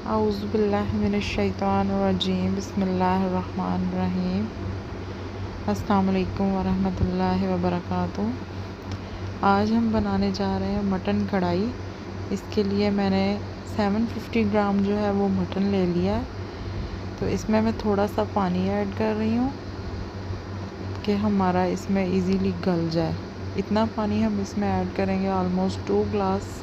औज़ुबिल्लाहि मिनश्शैतानिर्रजीम बिस्मिल्लाहिर्रहमानिर्रहीम। अस्सलाम वालेकुम वरहमतुल्लाहि वबरकातुहू। आज हम बनाने जा रहे हैं मटन कढ़ाई। इसके लिए मैंने 750 ग्राम जो है वो मटन ले लिया है। तो इसमें मैं थोड़ा सा पानी ऐड कर रही हूँ कि हमारा इसमें इजीली गल जाए। इतना पानी हम इसमें ऐड करेंगे, ऑलमोस्ट 2 ग्लास।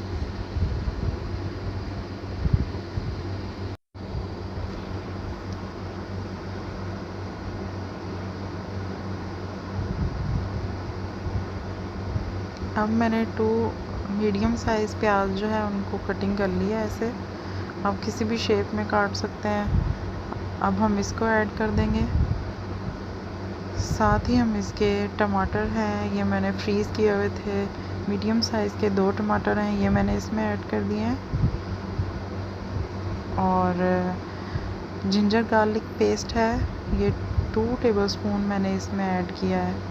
अब मैंने 2 मीडियम साइज़ प्याज जो है उनको कटिंग कर लिया है ऐसे। आप किसी भी शेप में काट सकते हैं। अब हम इसको ऐड कर देंगे। साथ ही हम इसके टमाटर हैं, ये मैंने फ्रीज़ किए हुए थे, मीडियम साइज़ के 2 टमाटर हैं, ये मैंने इसमें ऐड कर दिए हैं। और जिंजर गार्लिक पेस्ट है, ये 2 टेबलस्पून मैंने इसमें ऐड किया है।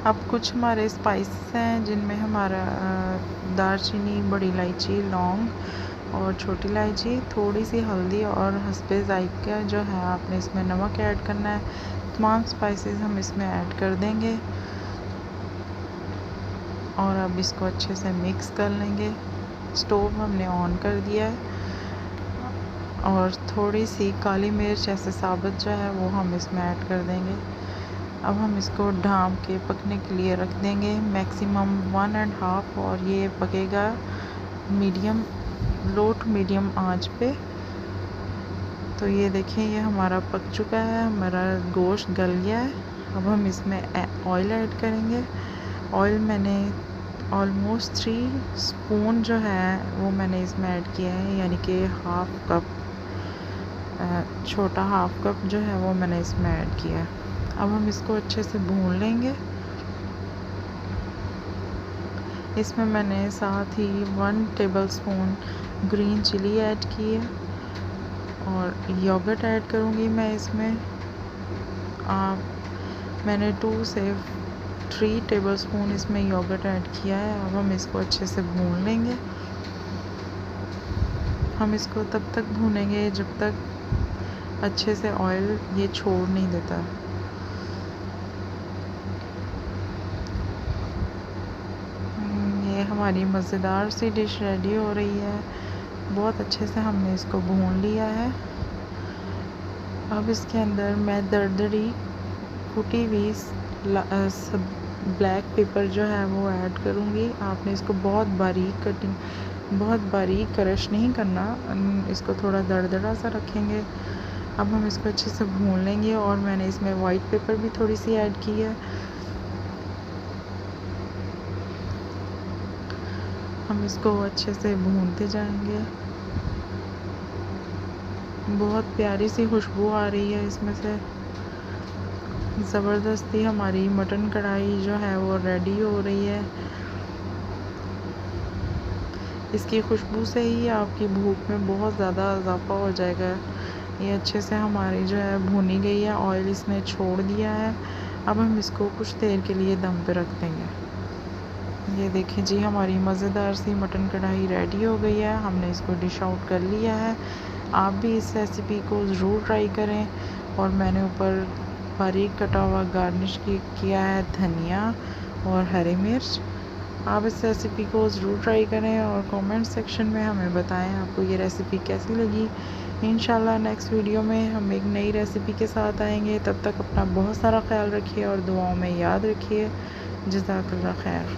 अब कुछ हमारे स्पाइसेस हैं जिनमें हमारा दालचीनी, बड़ी इलायची, लौंग और छोटी इलायची, थोड़ी सी हल्दी और हस्बे ज़ायक़ा जो है आपने इसमें नमक ऐड करना है। तमाम स्पाइसेस हम इसमें ऐड कर देंगे और अब इसको अच्छे से मिक्स कर लेंगे। स्टोव हमने ऑन कर दिया है और थोड़ी सी काली मिर्च ऐसे साबुत जो है वो हम इसमें ऐड कर देंगे। अब हम इसको ढाँप के पकने के लिए रख देंगे मैक्सिमम 1.5, और ये पकेगा मीडियम, लो टू मीडियम आंच पे। तो ये देखें, ये हमारा पक चुका है, हमारा गोश्त गल गया है। अब हम इसमें ऑयल ऐड करेंगे। ऑयल मैंने ऑलमोस्ट 3 स्पून जो है वो मैंने इसमें ऐड किया है, यानी कि हाफ कप, छोटा हाफ कप जो है वो मैंने इसमें ऐड किया है। अब हम इसको अच्छे से भून लेंगे। इसमें मैंने साथ ही 1 टेबलस्पून ग्रीन चिली ऐड की है और योगर्ट ऐड करूँगी मैं इसमें। मैंने 2 से 3 टेबलस्पून इसमें योगर्ट ऐड किया है। अब हम इसको अच्छे से भून लेंगे। हम इसको तब तक भूनेंगे जब तक अच्छे से ऑयल ये छोड़ नहीं देता। हमारी मज़ेदार सी डिश रेडी हो रही है। बहुत अच्छे से हमने इसको भून लिया है। अब इसके अंदर मैं दरदरी कुटी हुई ब्लैक पेपर जो है वो ऐड करूँगी। आपने इसको बहुत बारीक क्रश नहीं करना, इसको थोड़ा दरदरा सा रखेंगे। अब हम इसको अच्छे से भून लेंगे और मैंने इसमें वाइट पेपर भी थोड़ी सी ऐड की है। हम इसको अच्छे से भूनते जाएंगे। बहुत प्यारी सी खुशबू आ रही है इसमें से। ज़बरदस्ती हमारी मटन कढ़ाई जो है वो रेडी हो रही है। इसकी खुशबू से ही आपकी भूख में बहुत ज़्यादा इजाफा हो जाएगा। ये अच्छे से हमारी जो है भुनी गई है, ऑयल इसने छोड़ दिया है। अब हम इसको कुछ देर के लिए दम पे रख देंगे। ये देखिए जी, हमारी मज़ेदार सी मटन कढ़ाई रेडी हो गई है। हमने इसको डिश आउट कर लिया है। आप भी इस रेसिपी को ज़रूर ट्राई करें। और मैंने ऊपर बारीक कटा हुआ गार्निश किया है धनिया और हरी मिर्च। आप इस रेसिपी को ज़रूर ट्राई करें और कमेंट सेक्शन में हमें बताएं आपको ये रेसिपी कैसी लगी। इंशाल्लाह नेक्स्ट वीडियो में हम एक नई रेसिपी के साथ आएंगे। तब तक अपना बहुत सारा ख्याल रखिए और दुआओं में याद रखिए। जज़ाकल्लाह खैर।